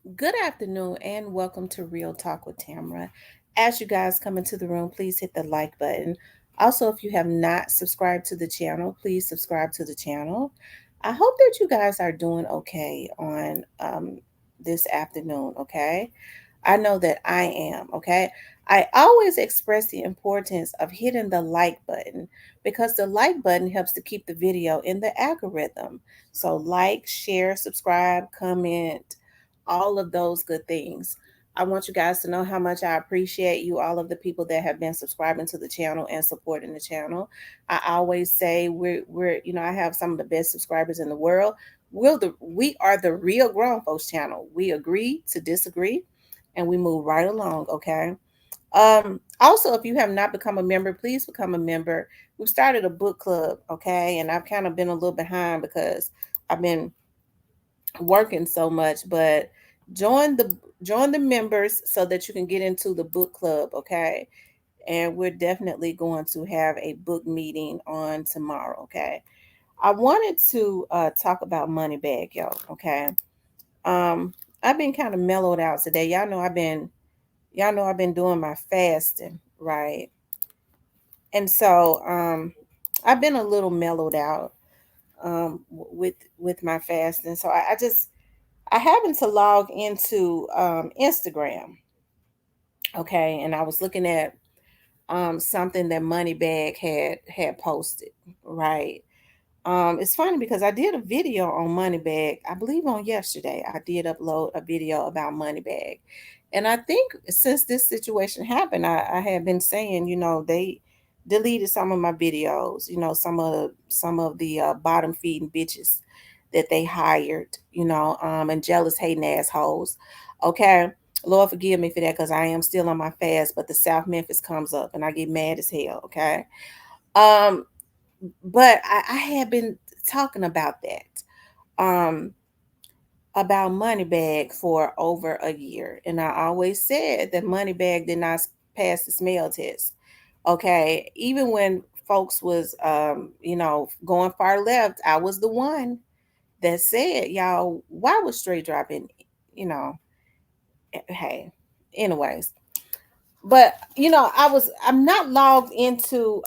Good afternoon and welcome to Real Talk with Tamara. As you guys come into the room, please hit the like button. Also, if you have not subscribed to the channel, please subscribe to the channel. I hope that you guys are doing okay on this afternoon, okay? I know that I am, okay? I always express the importance of hitting the like button because the like button helps to keep the video in the algorithm. So, like, share, subscribe, comment, all of those good things. I want you guys to know how much I appreciate you, all of the people that have been subscribing to the channel and supporting the channel. I always say I have some of the best subscribers in the world. We are the Real Grown Folks channel. We agree to disagree and we move right along, okay? Also, if you have not become a member, please become a member. We've started a book club, okay? And I've kind of been a little behind because I've been working so much, but join the join the members so that you can get into the book club, okay? And we're definitely going to have a book meeting on tomorrow, okay? I wanted to talk about money bag, y'all, okay? Um I've been kind of mellowed out today. Y'all know I've been doing my fasting, right? And so I've been a little mellowed out with my fasting. So I happened to log into Instagram, okay, and I was looking at something that Moneybag had posted, right? It's funny because I did a video on Moneybag, I believe on yesterday. I did upload a video about Moneybag, and I think since this situation happened, I had been saying, they deleted some of my videos, some of the bottom feeding bitches that they hired, and jealous hating assholes. Okay. Lord forgive me for that because I am still on my fast, but the South Memphis comes up and I get mad as hell. Okay. Um, but I had been talking um, about Moneybag for over a year, and I always said that Moneybag did not pass the smell test. Okay, even when folks was going far left, I was the one that said, y'all, why was straight dropping, you know, hey, anyways. But I'm not logged into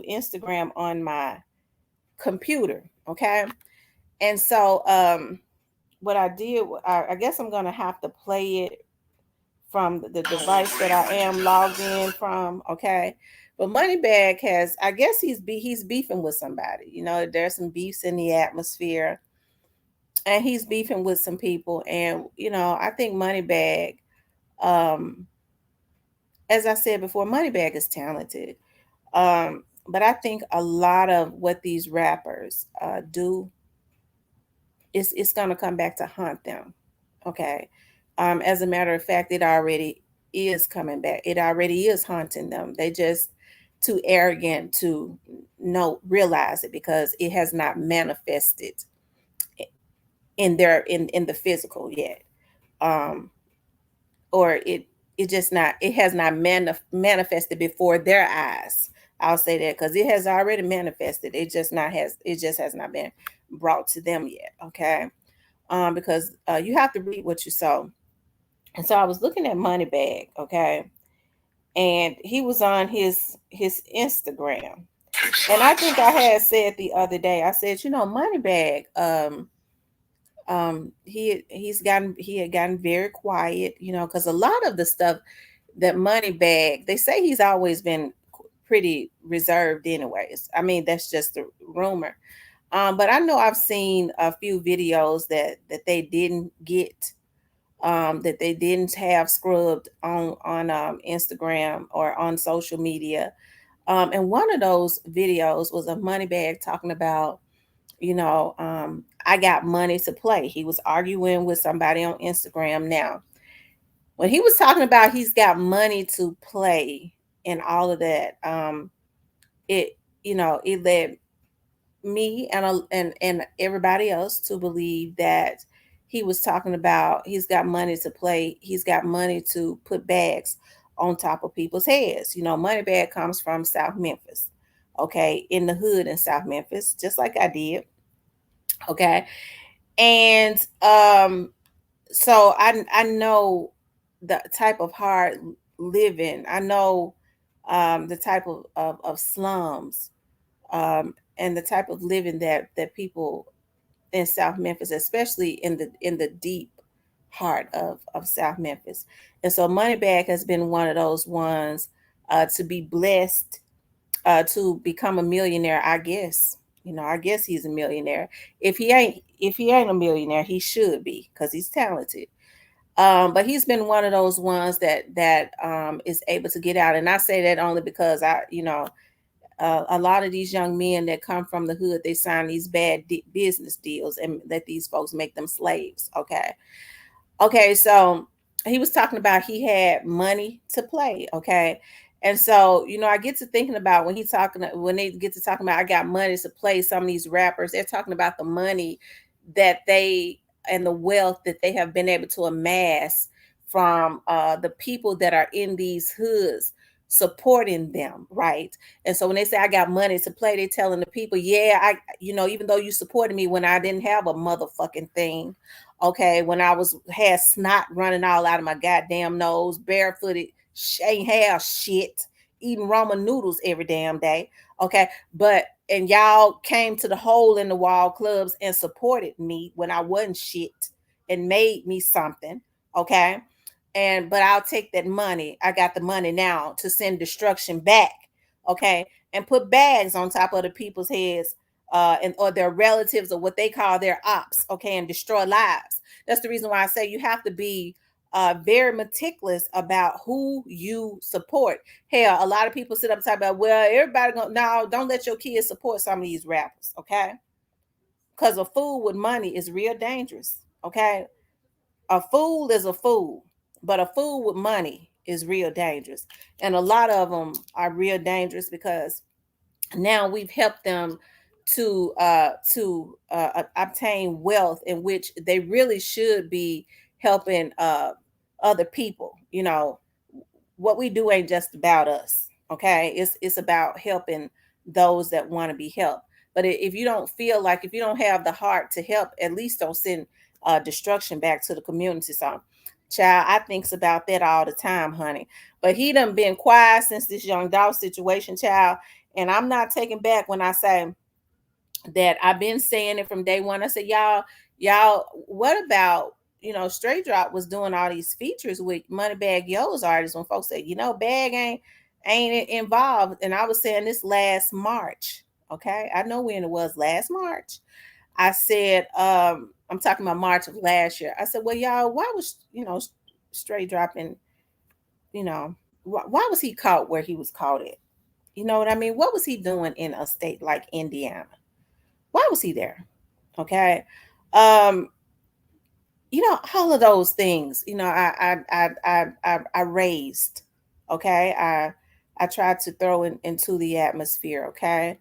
Instagram on my computer, okay? And so what I did, I guess I'm gonna have to play it from the device that I am logged in from, okay? But Moneybag has, I guess he's beefing with somebody. There's some beefs in the atmosphere, and he's beefing with some people. And I think Moneybag, um, as I said before, Moneybag is talented. But I think a lot of what these rappers do it's going to come back to haunt them. Okay. As a matter of fact, it already is coming back. It already is haunting them. They just too arrogant to realize it because it has not manifested in the physical yet. Um, or it has not manifested before their eyes. I'll say that because it has already manifested. It just has not been brought to them yet. Okay. Because you have to read what you sow. And so I was looking at Moneybag, okay, and he was on his Instagram, and I think I had said the other day, I said, Moneybag, he had gotten very quiet, because a lot of the stuff that Moneybag, they say he's always been pretty reserved, anyways. I mean, that's just a rumor. But I know I've seen a few videos that they didn't get, that they didn't have scrubbed on Instagram or on social media. And one of those videos was a Moneybag talking about, I got money to play. He was arguing with somebody on Instagram. Now, when he was talking about he's got money to play and all of that, it it led me and everybody else to believe that he was talking about he's got money to play, he's got money to put bags on top of people's heads. Money bag comes from South Memphis, okay, in the hood in South Memphis, just like I did, okay. And so I know the type of hard living. I know the type of slums, and the type of living that people in South Memphis, especially in the deep heart of South Memphis. And so Moneybag has been one of those ones to be blessed to become a millionaire, I guess. I guess he's a millionaire. If he ain't a millionaire, he should be because he's talented. But he's been one of those ones that is able to get out. And I say that only because a lot of these young men that come from the hood, they sign these bad business deals and let these folks make them slaves. Okay, so he was talking about he had money to play. Okay, and so I get to thinking about when they get to talking about I got money to play. Some of these rappers, they're talking about the money that they and the wealth that they have been able to amass from the people that are in these hoods supporting them, right? And so when they say I got money to play, they telling the people, yeah, even though you supported me when I didn't have a motherfucking thing, okay, when I had snot running all out of my goddamn nose, barefooted, ain't have shit, eating ramen noodles every damn day. Okay, and y'all came to the hole in the wall clubs and supported me when I wasn't shit and made me something. Okay, but I'll take that money. I got the money now to send destruction back. Okay, and put bags on top of the people's heads, and or their relatives or what they call their ops, okay, and destroy lives. That's the reason why I say you have to be very meticulous about who you support. Hell, a lot of people sit up and talk about, well, everybody go, no, don't let your kids support some of these rappers, okay? Because a fool with money is real dangerous, okay? A fool is a fool, but a fool with money is real dangerous. And a lot of them are real dangerous because now we've helped them to obtain wealth in which they really should be helping other people. What we do ain't just about us, okay? It's about helping those that want to be helped. But if you don't feel like, if you don't have the heart to help, at least don't send destruction back to the community. So child, I thinks about that all the time, honey. But he done been quiet since this Young Dolph situation, child. And I'm not taking back when I say that I've been saying it from day one. I said, y'all, what about, Straight Drop was doing all these features with Moneybagg Yo's artists when folks said, Bag ain't involved. And I was saying this last March. Okay. I know when it was last March. I said, I'm talking about March of last year. I said, well, y'all, why was, Straight Dropping, why was he caught where he was caught at? You know what I mean? What was he doing in a state like Indiana? Why was he there? Okay. Um, all of those things, I raised. Okay. I tried to throw into the atmosphere. Okay.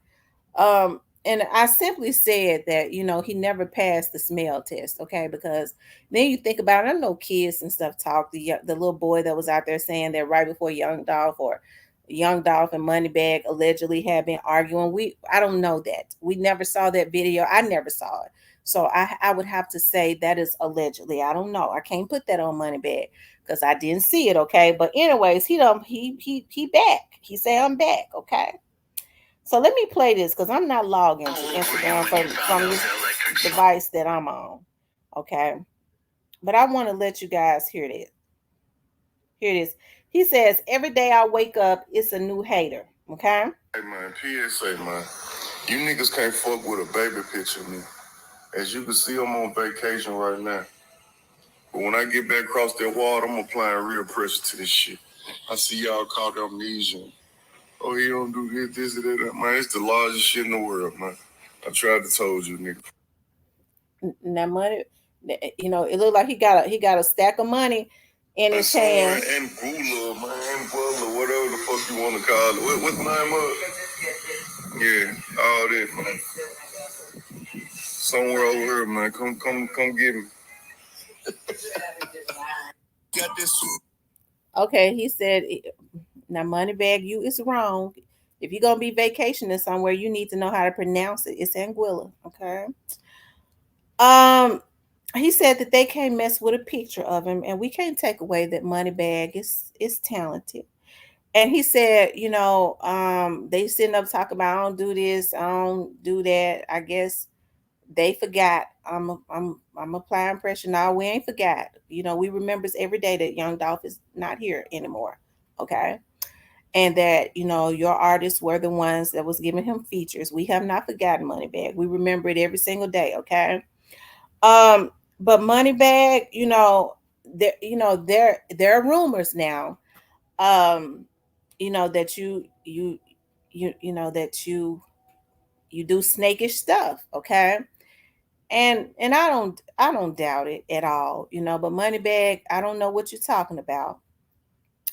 And I simply said that, he never passed the smell test, okay? Because then you think about it, I know kids and stuff talk. The little boy that was out there saying that right before Young Dolph and Moneybagg allegedly had been arguing. I don't know that. We never saw that video. I never saw it. So I would have to say that is allegedly. I don't know. I can't put that on Moneybagg because I didn't see it, okay? But anyways, he back. He said I'm back, okay? So let me play this because I'm not logging to Instagram from this device that I'm on. Okay. But I want to let you guys hear this. Here it is. He says, every day I wake up, it's a new hater. Okay. Hey man, PSA man. You niggas can't fuck with a baby picture of me. As you can see, I'm on vacation right now. But when I get back across that water, I'm applying real pressure to this shit. I see y'all caught amnesia. Oh, he don't do this, and that. Man, it's the largest shit in the world, man. I tried to told you, nigga. That money, it looked like he got a stack of money in his hand. And Gula, man, Gula, whatever the fuck you want to call it. What's the name of it? Yeah, all that, man. Somewhere over here, man. Come get me. Got this. Okay, he said, now Moneybagg you is wrong. If you're gonna be vacationing somewhere, you need to know how to pronounce it. It's Anguilla, okay? He said that they can't mess with a picture of him, and we can't take away that Moneybagg is talented. And he said, they sitting up talking about I don't do this, I don't do that. I guess they forgot. I'm applying pressure. No, we ain't forgot. We remembers every day that Young Dolph is not here anymore. Okay. And that, your artists were the ones that was giving him features. We have not forgotten Moneybagg. We remember it every single day. Okay. Um, but Moneybagg, there are rumors now, that you do snakish stuff, okay? And I don't doubt it at all, but Moneybagg, I don't know what you're talking about.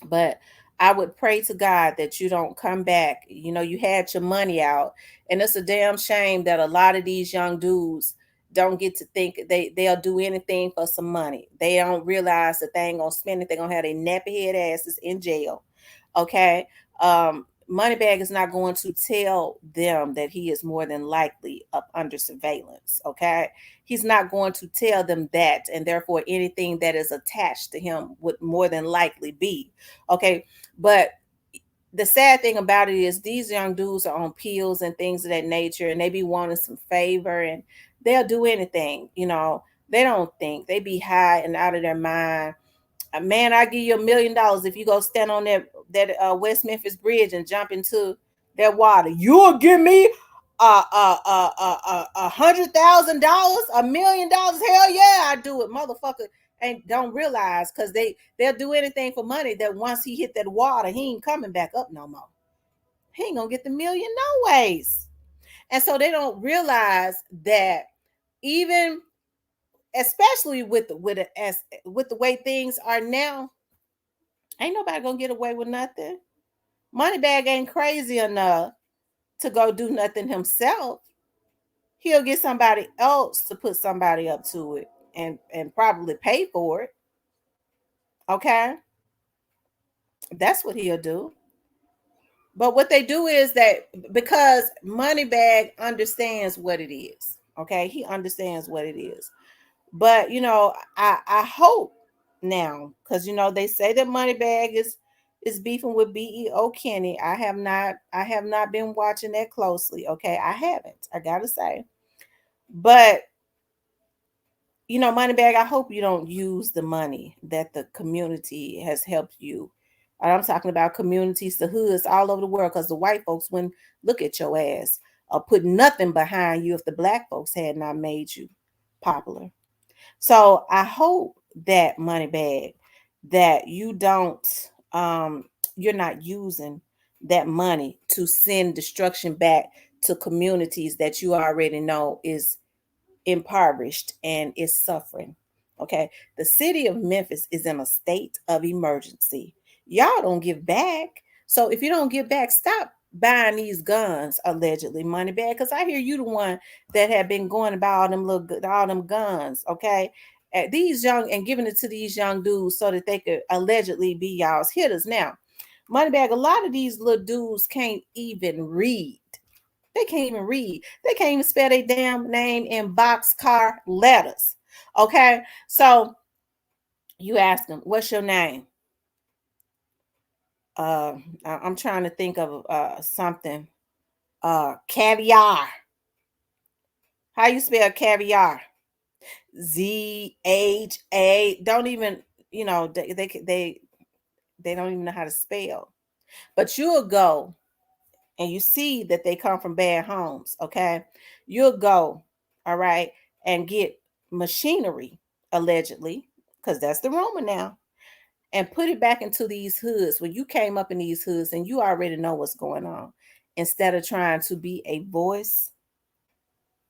But I would pray to God that you don't come back. You had your money out, and it's a damn shame that a lot of these young dudes don't get to think they'll do anything for some money. They don't realize that they ain't gonna spend it. They're gonna have their nappy head asses in jail. Okay. Moneybagg is not going to tell them that he is more than likely up under surveillance. Okay. He's not going to tell them that, and therefore anything that is attached to him would more than likely be. Okay. But the sad thing about it is these young dudes are on pills and things of that nature, and they be wanting some favor, and they'll do anything. They don't think. They be high and out of their mind. Man, I give you $1 million if you go stand on that West Memphis Bridge and jump into that water. You'll give me $100,000, $1 million. Hell yeah, I do it, motherfucker. And don't realize because they'll do anything for money that once he hit that water, he ain't coming back up no more. He ain't gonna get the million no ways. And so they don't realize that even especially with the way things are now, ain't nobody gonna get away with nothing. Moneybagg ain't crazy enough to go do nothing himself. He'll get somebody else to put somebody up to it and probably pay for it. Okay, that's what he'll do. But what they do is that because Moneybagg understands what it is. Okay, he understands what it is. But I hope now, because they say that Moneybagg is beefing with BEO Kenny. I have not been watching that closely. Okay, I haven't. I gotta say, but Moneybagg, I hope you don't use the money that the community has helped you. And I'm talking about communities, the hoods all over the world, because the white folks wouldn't look at your ass or put nothing behind you if the black folks had not made you popular. So I hope that Moneybagg, that you don't you're not using that money to send destruction back to communities that you already know is impoverished and is suffering. Okay. The city of Memphis is in a state of emergency. Y'all don't give back. So if you don't give back, stop buying these guns, allegedly, Moneybagg. Because I hear you the one that have been going about all them guns. Okay. These young and giving it to these young dudes so that they could allegedly be y'all's hitters. Now, Moneybagg, a lot of these little dudes can't even read. They can't even read. They can't even spell their damn name in boxcar letters. Okay. So you ask them, what's your name? I'm trying to think of something. Caviar. How you spell caviar? ZHA. Don't even, they don't even know how to spell. But you'll go and you see that they come from bad homes, okay? You'll go, all right, and get machinery, allegedly, because that's the rumor now, and put it back into these hoods when you came up in these hoods and you already know what's going on, instead of trying to be a voice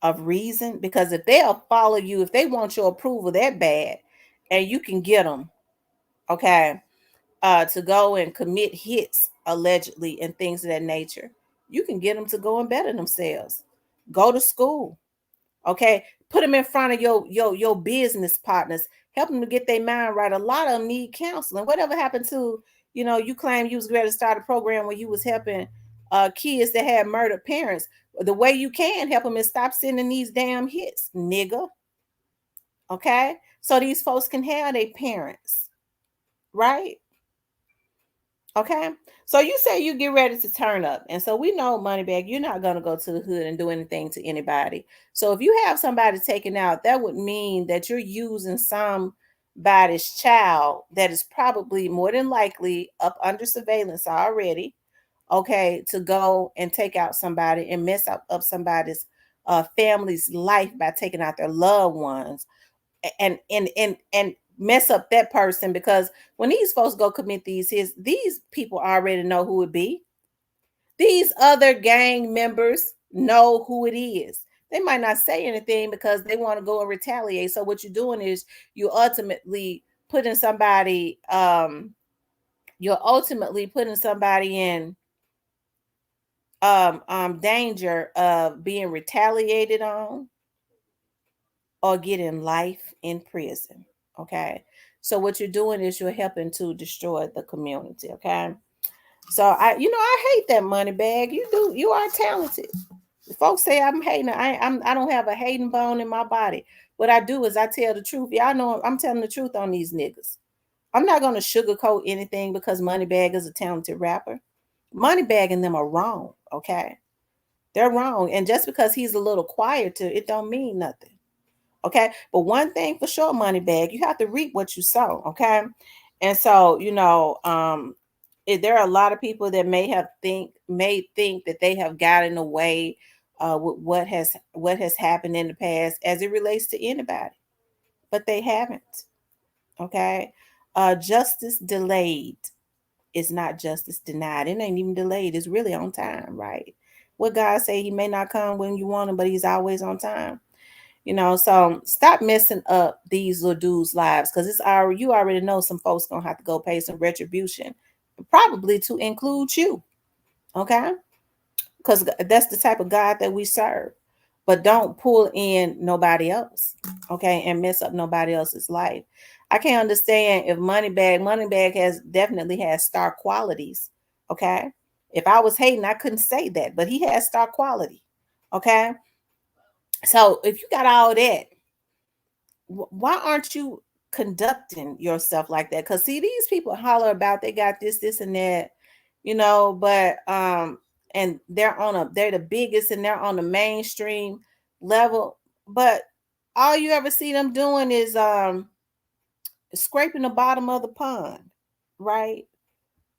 of reason. Because if they'll follow you, if they want your approval that bad, and you can get them, okay, to go and commit hits allegedly and things of that nature, you can get them to go and better themselves. Go to school, okay. Put them in front of your business partners. Help them to get their mind right. A lot of them need counseling. Whatever happened to you claim you was ready to start a program where you was helping kids that had murdered parents. The way you can help them is stop sending these damn hits, nigga. Okay? So these folks can have their parents, right? Okay. So you say you get ready to turn up. And so we know, Moneybag, you're not going to go to the hood and do anything to anybody. So if you have somebody taken out, that would mean that you're using somebody's child that is probably more than likely up under surveillance already, okay, to go and take out somebody and mess up somebody's family's life by taking out their loved ones and mess up that person, because when these folks go commit these people already know who it be. These other gang members know who it is. They might not say anything because they want to go and retaliate. So what you're doing is you ultimately putting somebody you're ultimately putting somebody in danger of being retaliated on or getting life in prison. Okay. So what you're doing is you're helping to destroy the community. Okay. So I hate that money bag. You are talented. Folks say I'm hating. I don't have a hating bone in my body. What I do is I tell the truth. Y'all know I'm telling the truth on these niggas. I'm not gonna sugarcoat anything because Moneybag is a talented rapper. Moneybag and them are wrong. Okay. They're wrong. And just because he's a little quieter, it don't mean nothing. Okay. But one thing for sure, Moneybag, you have to reap what you sow. Okay. And so, there are a lot of people that may think that they have gotten away with what has happened in the past as it relates to anybody, but they haven't. Okay. Justice delayed is not justice denied. It ain't even delayed. It's really on time, right? What God say, he may not come when you want him, but he's always on time. So stop messing up these little dudes' lives, because you already know some folks gonna have to go pay some retribution, probably to include you. Okay, because that's the type of God that we serve. But don't pull in nobody else, okay, and mess up nobody else's life. I can't understand if Moneybag definitely has star qualities. Okay, if I was hating, I couldn't say that, but he has star quality. Okay, so if you got all that, why aren't you conducting yourself like that? Because see, these people holler about they got this and that, but and they're the biggest and they're on the mainstream level, but all you ever see them doing is scraping the bottom of the pond, right?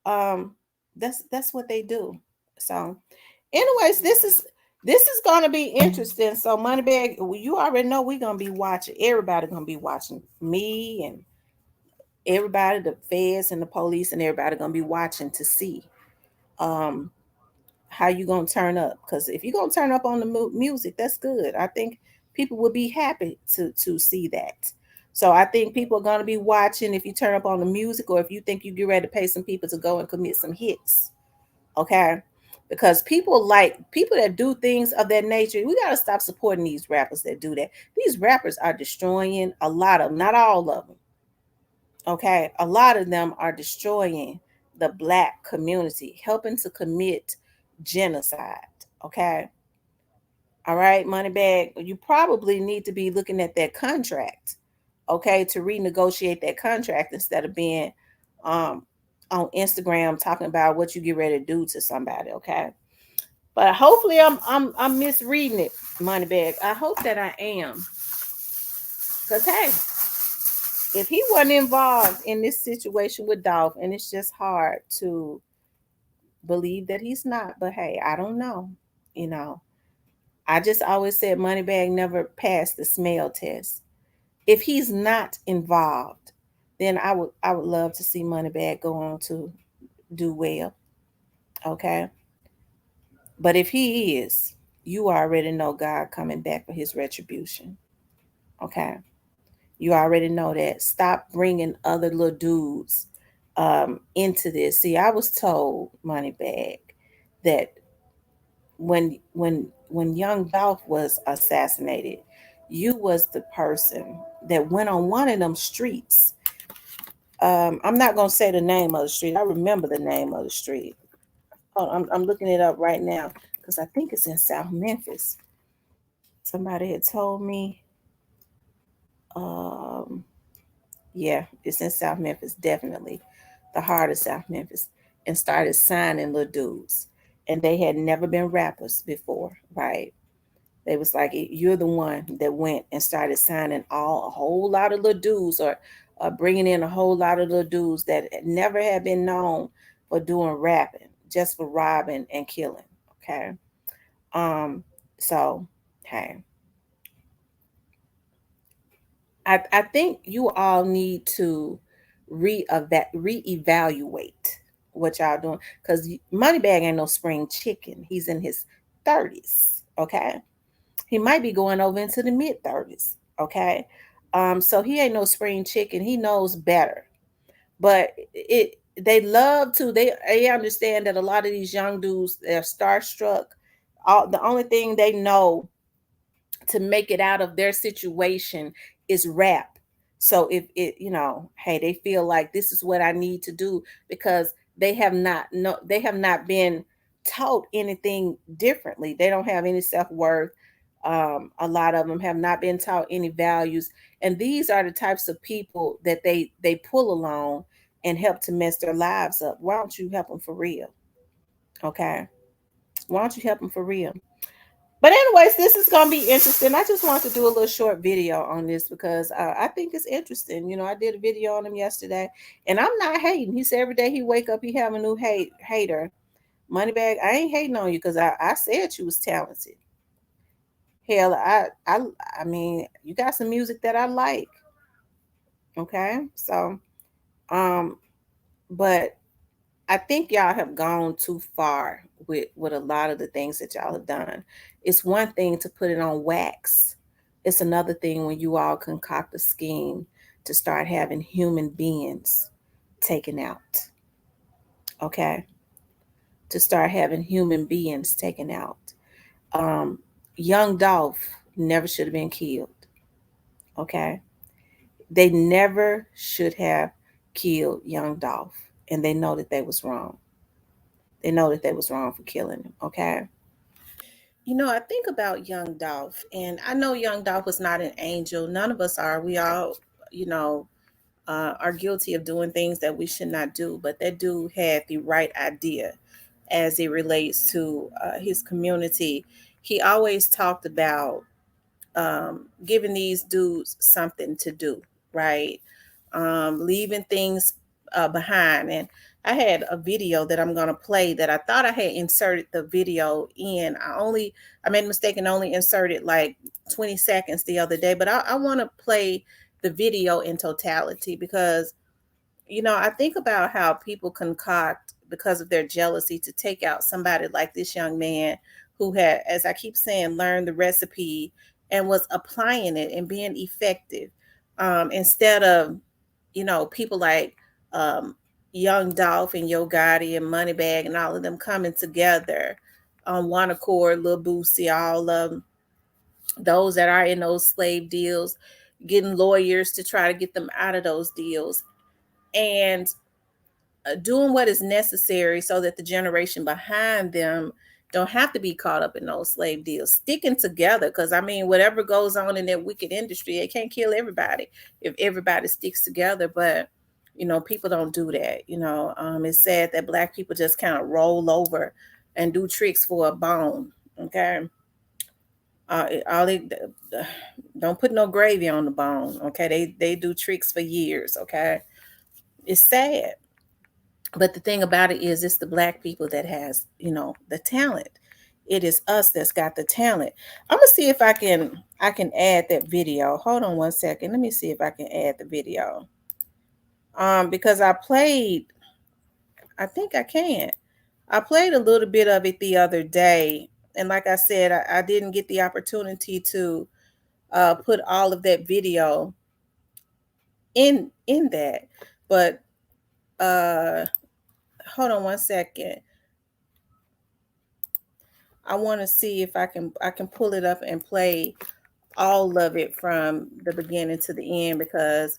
um that's what they do. So anyways, this is going to be interesting. So Moneybag, you already know we're going to be watching. Everybody going to be watching, me and everybody, the feds and the police and everybody going to be watching to see um how you going to turn up, because if you're going to turn up on the music, that's good. I think people will be happy to see that. So I think people are going to be watching if you turn up on the music, or if you think you get ready to pay some people to go and commit some hits. Okay, because people that do things of that nature, we got to stop supporting these rappers that do that. These rappers are destroying a lot of them, not all of them. Okay, a lot of them are destroying the black community, helping to commit genocide. Okay, all right, Moneybag, you probably need to be looking at that contract, okay, to renegotiate that contract instead of being um on Instagram talking about what you get ready to do to somebody. Okay, but hopefully I'm misreading it, Moneybag. I hope that I am. Cause hey, if he wasn't involved in this situation with Dolph, and it's just hard to believe that he's not, but hey, I don't know. You know, I just always said Moneybag never passed the smell test. If he's not involved, then I would love to see Moneybag go on to do well. Okay. But if he is, you already know God coming back for his retribution. Okay. You already know that. Stop bringing other little dudes into this. See, I was told, Moneybag, that when young Dolph was assassinated, you was the person that went on one of them streets. I'm not gonna say the name of the street. I remember the name of the street. Oh, I'm looking it up right now because I think it's in South Memphis. Somebody had told me Yeah, it's in South Memphis, definitely the heart of South Memphis, and started signing little dudes. And they had never been rappers before, right? They was like, you're the one that went and started signing a whole lot of little dudes, or bringing in a whole lot of little dudes that never had been known for doing rapping, just for robbing and killing. Okay. Um, so, hey, I think you all need to reevaluate what y'all doing, because Moneybag ain't no spring chicken. He's in his 30s. Okay. He might be going over into the mid 30s. Okay. So he ain't no spring chicken. He knows better. But they love to, they understand that a lot of these young dudes, they're starstruck. The only thing they know to make it out of their situation is rap. So if it, hey, they feel like this is what I need to do, because they have not been taught anything differently. They don't have any self-worth. A lot of them have not been taught any values. And these are the types of people that they pull along and help to mess their lives up. Why don't you help them for real? Okay. Why don't you help them for real? But anyways, this is gonna be interesting. I just wanted to do a little short video on this because I think it's interesting. I did a video on him yesterday, and I'm not hating. He said every day he wake up, he have a new hater. Moneybag, I ain't hating on you because I said you was talented. Hell, I mean, you got some music that I like. Okay, so um, but I think y'all have gone too far with a lot of the things that y'all have done. It's one thing to put it on wax. It's another thing when you all concoct a scheme to start having human beings taken out. Okay? To start having human beings taken out. Um, young Dolph never should have been killed. Okay? They never should have killed young Dolph. And they know that they was wrong. They know that they was wrong for killing him. Okay? I think about young Dolph, and I know young Dolph was not an angel. None of us are. We all, you know, are guilty of doing things that we should not do. But that dude had the right idea as it relates to his community. He always talked about giving these dudes something to do, right? Leaving things behind. And I had a video that I'm gonna play that I thought I had inserted the video in. I made a mistake and only inserted like 20 seconds the other day, but I want to play the video in totality because I think about how people concoct because of their jealousy to take out somebody like this young man who had, as I keep saying, learned the recipe and was applying it and being effective. Instead of, people like um, Young Dolph and Yo Gotti and Moneybag and all of them coming together on one accord, Lil Boosie, all of them, those that are in those slave deals, getting lawyers to try to get them out of those deals. And doing what is necessary so that the generation behind them don't have to be caught up in those slave deals, sticking together, because I mean whatever goes on in that wicked industry, it can't kill everybody if everybody sticks together. But people don't do that. It's sad that Black people just kind of roll over and do tricks for a bone. Okay. All they don't put no gravy on the bone. Okay, they do tricks for years. Okay, it's sad. But the thing about it is, it's the Black people that has, the talent. It is us that's got the talent. I'm gonna see if I can add that video. Hold on one second. Let me see if I can add the video. Because I think I can. I played a little bit of it the other day, and like I said, I didn't get the opportunity to put all of that video in that. But uh, hold on one second. I want to see if I can pull it up and play all of it from the beginning to the end, because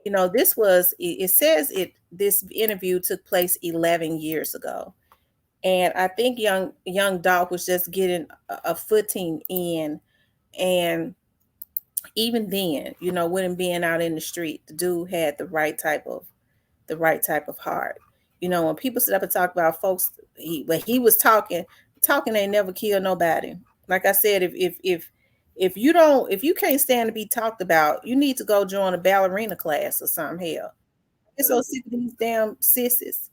this was, it says this interview took place 11 years ago, and I think young Dolph was just getting a footing in. And even then, with him being out in the street, the dude had the right type of heart. When people sit up and talk about folks, he was talking ain't never killed nobody. Like I said, if you can't stand to be talked about, you need to go join a ballerina class or something. Hell, it's so sick of these damn sissies.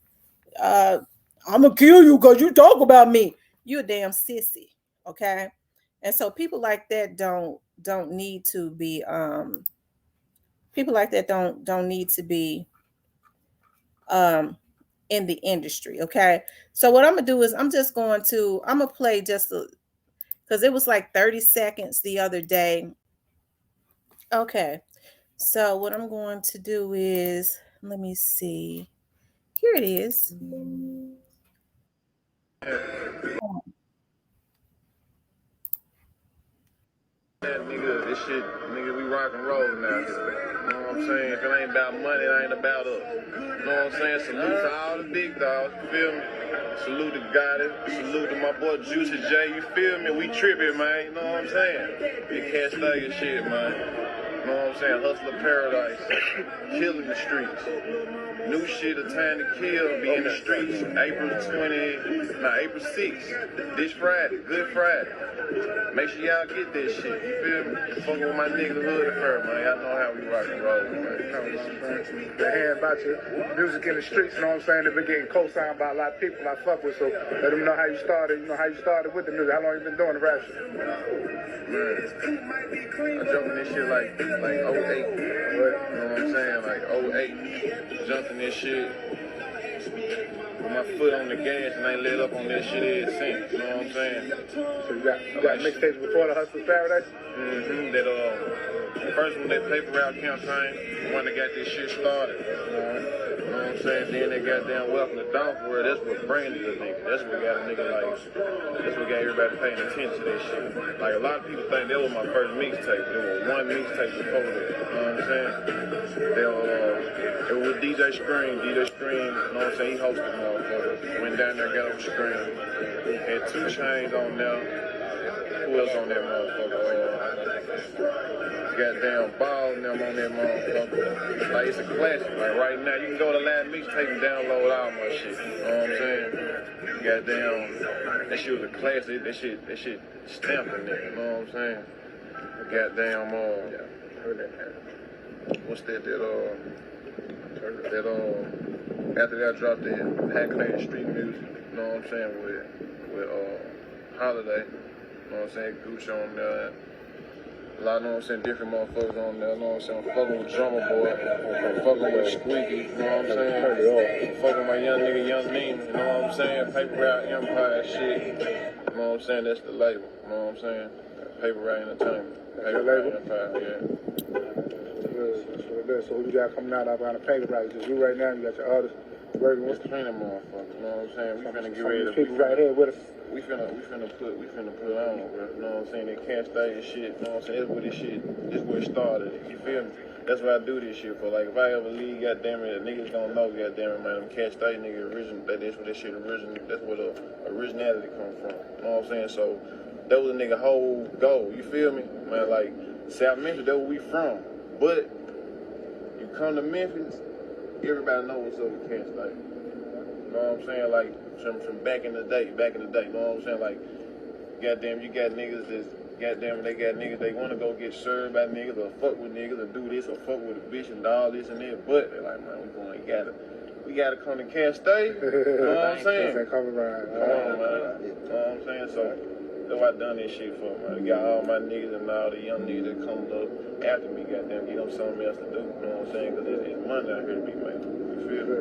I'm gonna kill you because you talk about me. You a damn sissy, okay? And so people like that don't need to be people like that don't need to be um in the industry, okay? So what I'm gonna do is I'm gonna play just because it was like 30 seconds the other day. Okay, so what I'm going to do is, let me see. Here it is. Nigga, this shit, nigga, we rock and roll now. You know what I'm saying? If it ain't about money, it ain't about us. You know what I'm saying? Salute to all the big dogs, you feel me? Salute to Gotti, salute to my boy Juicy J, you feel me? We tripping, man, you know what I'm saying? Big Cat Stagger shit, man. You know what I'm saying? Hustler Paradise, killing the streets. New shit, A Time to Kill, be in the streets, April 6th, this Friday, Good Friday. Make sure y'all get this shit, you feel me? Fucking with my nigga Hood Affair, man. Y'all know how we rock and roll, man. The hand about your music in the streets, you know what I'm saying? They've been getting co-signed by a lot of people I fuck with, so let them know how you started, how you started with the music. How long you been doing the rap shit? Man, I jumped in this shit like 08. You know what I'm saying? Like 08. Jumped in this shit with my foot on the gas and I ain't let up on that shit ever since. You know what I'm saying? So you got mixtapes before the Hustler Paradise? Mm-hmm. That first one, that paper route campaign, the one that got this shit started. You know what I'm saying? Then they goddamn Welcome to Downford. That's what branded the nigga. That's what got a nigga like. That's what got everybody paying attention to that shit. Like a lot of people think that was my first mixtape. There was one mixtape before that. You know what I'm saying? It was DJ Scream. DJ Scream, you know what I'm saying? He hosted the motherfucker. Went down there, got on Scream. Had 2 Chainz on there. Who else on that motherfucker? Goddamn Ball and them on that motherfucker. Like, it's a classic. Like, right now, you can go to Last Mixtape and download all my shit. You know what I'm saying? Goddamn, that shit was a classic. That shit stamped in there. You know what I'm saying? Goddamn, what's that, after that I dropped that Hackney Street Music, you know what I'm saying, with Holiday, you know what I'm saying, Gooch on there, a lot, you know what I'm saying, different motherfuckers on there, you know what I'm saying, I'm fucking with Drummer Boy, I'm fucking with Squeaky, you know what I'm saying, I'm fucking with my young nigga, Young Nina, you know what I'm saying, Paper Route Empire shit, you know what I'm saying, that's the label, you know what I'm saying, Paper Route Entertainment, Paper Route Empire, yeah. So who you got coming out around the paper right? Just you right now, you got your artists working with It's plenty motherfuckers, you know what I'm saying? We finna get ready to people right here with us. We finna put on, bro. You know what I'm saying? That Cat Stagger shit, you know what I'm saying? That's where this shit, this where it started. You feel me? That's what I do this shit for. Like if I ever leave, goddamn it, the niggas gonna know, goddamn it, man, them Cat Stagger nigga original. That's where this shit that's where the originality come from. You know what I'm saying? So that was a nigga whole goal. You feel me? Man, like South Memphis, that's where we from. But you come to Memphis, everybody know what's up with Cat Stagger. You know what I'm saying? Like from back in the day, you know what I'm saying? Like, goddamn, you got niggas that's, goddamn, they got niggas, they want to go get served by niggas or fuck with niggas or do this or fuck with a bitch and all this and that, but they're like, man, we gotta come to Cat Stagger. You know what I'm saying? Come around. Come on, man. You know what I'm saying? So that's what I done this shit for, man. I got all my niggas and all the young niggas that come up after me, goddamn, get them something else to do. You know what I'm saying? Because it's money out here to be made. You feel me?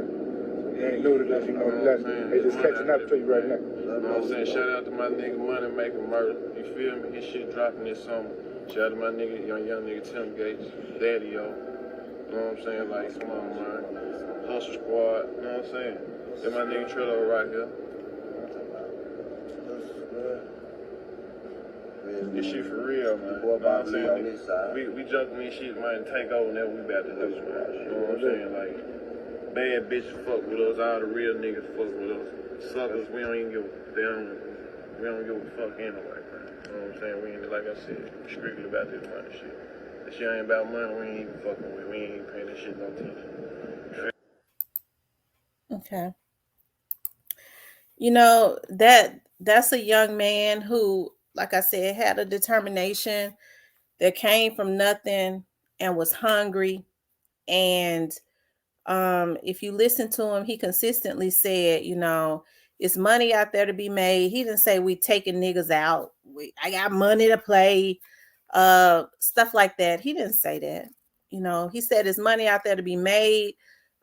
You ain't new to this, you know the lesson. They just catching up to you right now. You know what I'm saying? Shout out to my nigga Money Maker Murder. You feel me? His shit dropping this summer. Shout out to my nigga, young nigga Tim Gates, Daddy Yo. You know what I'm saying? Like, come on, man. Hustle Squad. You know what I'm saying? Then my nigga Trillo right here. This shit for real, man. You know what I'm saying? We jumping this shit, man, take over and that's what we about to do, man. You know what I'm saying? Like, bad bitches fuck with us, all the real niggas fuck with us. Suckers, we don't even give a fuck anyway, man. You know what I'm saying? We ain't, like I said, strictly about this money shit. The shit ain't about money. We ain't even fucking with. We ain't even paying this shit no attention. Okay. You know, that's a young man who, like I said, had a determination that came from nothing and was hungry. And if you listen to him, he consistently said, you know, it's money out there to be made. He didn't say we taking niggas out. I got money to play, stuff like that. He didn't say that. You know, he said there's money out there to be made.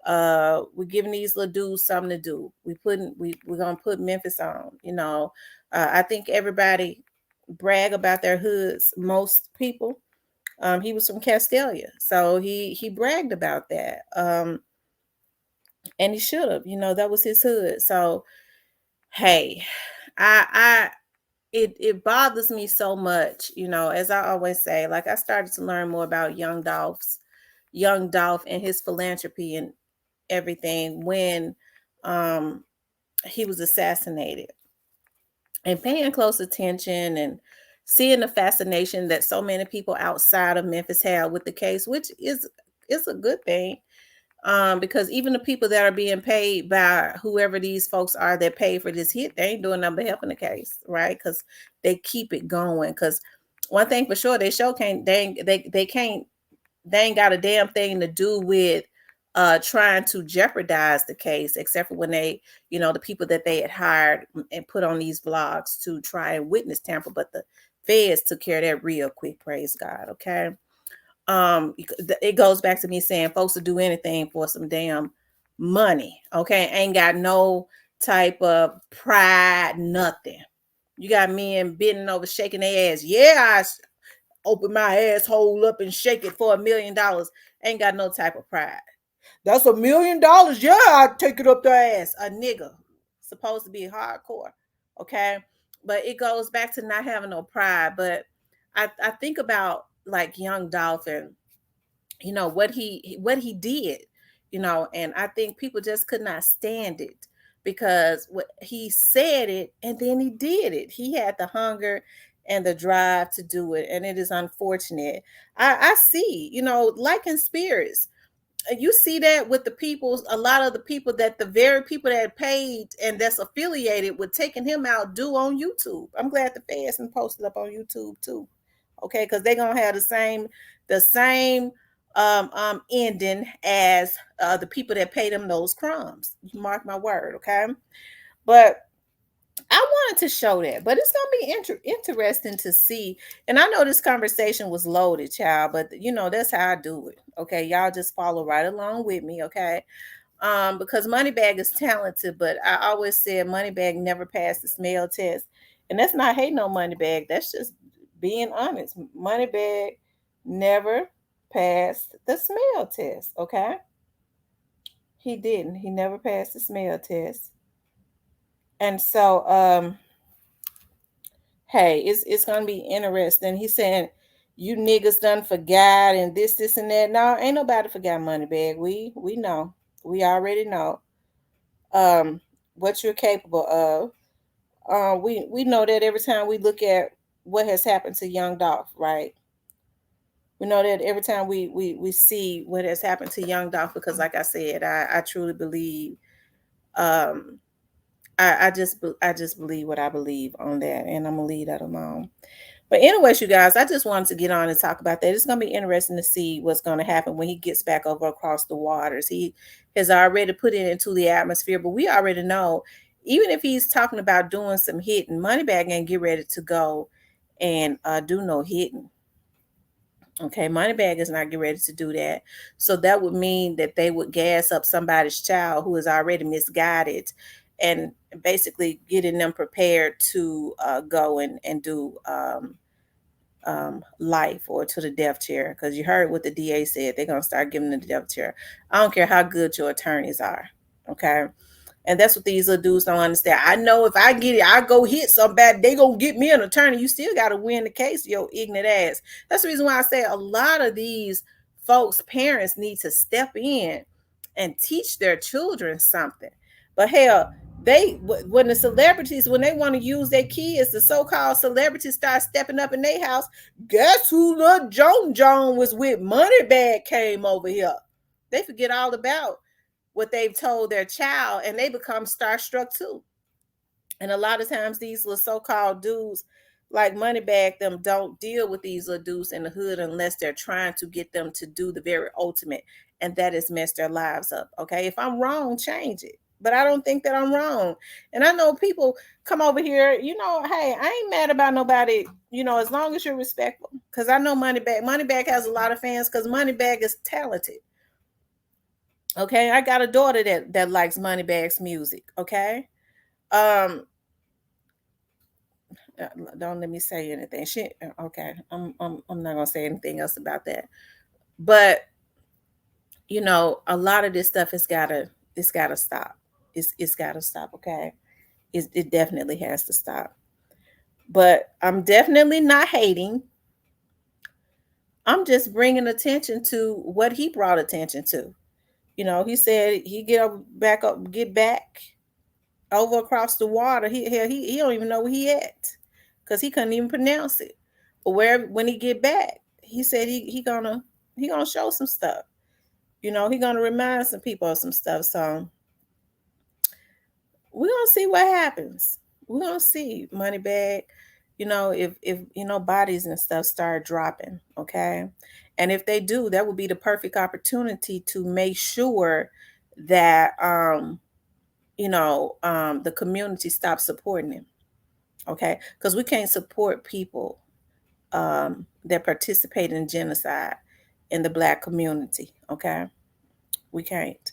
We're giving these little dudes something to do. We're gonna put Memphis on. You know, I think everybody brag about their hoods. Most people. He was from Castelia, so he bragged about that. And he should have. You know, that was his hood. So hey, I it bothers me so much. You know, as I always say, like I started to learn more about young Dolph and his philanthropy and everything when he was assassinated, and paying close attention and seeing the fascination that so many people outside of Memphis had with the case, which is a good thing. Because even the people that are being paid by whoever these folks are that pay for this hit, they ain't doing nothing but helping the case, right? Because they keep it going. Because one thing for sure, they ain't got a damn thing to do with trying to jeopardize the case, except for when they, you know, the people that they had hired and put on these vlogs to try and witness tamper, but the feds took care of that real quick, praise God. Okay. It goes back to me saying folks will do anything for some damn money. Okay. Ain't got no type of pride, nothing. You got men bending over, shaking their ass. Yeah, I open my asshole up and shake it for $1 million. Ain't got no type of pride. That's $1 million. Yeah, I take it up the ass. A nigga supposed to be hardcore. Okay. But it goes back to not having no pride. But I think about like young Dolph and you know what he did, you know, and I think people just could not stand it because what he said it and then he did it. He had the hunger and the drive to do it, and it is unfortunate. I see, you know, like in spirits, you see that with the people, a lot of the people that the very people that paid and that's affiliated with taking him out do on YouTube. I'm glad the feds and posted up on YouTube too. Okay, because they're gonna have the same ending as the people that paid them those crumbs. You mark my word, okay? But I wanted to show that, but it's gonna be interesting to see. And I know this conversation was loaded, child, but you know that's how I do it. Okay, y'all just follow right along with me, okay? Because Moneybag is talented, but I always said Moneybag never passed the smell test, and that's not hating on Moneybag. That's just being honest. Moneybag never passed the smell test. Okay, he didn't. He never passed the smell test, and so hey, it's gonna be interesting. He's saying you niggas done forgot and this and that. No, ain't nobody forgot Moneybag. We know. We already know what you're capable of. We know that every time we look at what has happened to Young Dolph, right? We know that every time we see what has happened to Young Dolph, because like I said, I truly believe um I just believe what I believe on that, and I'm gonna leave that alone. But anyways, you guys, I just wanted to get on and talk about that. It's gonna be interesting to see what's gonna happen when he gets back over across the waters. He has already put it into the atmosphere, but we already know, even if he's talking about doing some hitting, Moneybag ain't get ready to go and do no hitting. Okay, Moneybag is not getting ready to do that. So that would mean that they would gas up somebody's child who is already misguided and basically getting them prepared to go and do life or to the death chair. Because you heard what the DA said. They're going to start giving them the death chair. I don't care how good your attorneys are. Okay. And that's what these little dudes don't understand. I know if I get it, I go hit somebody, they gonna get me an attorney. You still gotta win the case, yo ignorant ass. That's the reason why I say a lot of these folks' parents need to step in and teach their children something. But hell, when the celebrities, when they want to use their kids, the so-called celebrities start stepping up in their house. Guess who the Joan was with? Moneybag came over here. They forget all about what they've told their child, and they become starstruck too. And a lot of times these little so-called dudes like Moneybag them don't deal with these little dudes in the hood unless they're trying to get them to do the very ultimate, and that is mess their lives up. Okay, if I'm wrong, change it. But I don't think that I'm wrong. And I know people come over here, hey, I ain't mad about nobody, as long as you're respectful. Because I know Moneybag has a lot of fans because Moneybag is talented. Okay, I got a daughter that likes Moneybag's music. Okay. Don't let me say anything. Okay. I'm not gonna say anything else about that. But a lot of this stuff it's gotta stop. It's gotta stop. Okay. It definitely has to stop. But I'm definitely not hating. I'm just bringing attention to what he brought attention to. He said he get back over across the water. He don't even know where he at because he couldn't even pronounce it. But when he get back, he said he gonna show some stuff. He gonna remind some people of some stuff. So we're gonna see what happens. We're gonna see Moneybag. If bodies and stuff start dropping, okay, and if they do, that would be the perfect opportunity to make sure that the community stops supporting him. Okay, because we can't support people that participate in genocide in the Black community. Okay, we can't.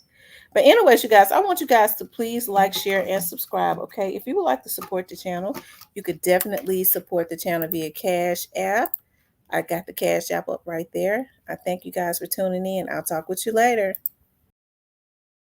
But anyways, you guys, I want you guys to please like, share, and subscribe. Okay, if you would like to support the channel, you could definitely support the channel via Cash App. I got the Cash App up right there. I thank you guys for tuning in. I'll talk with you later.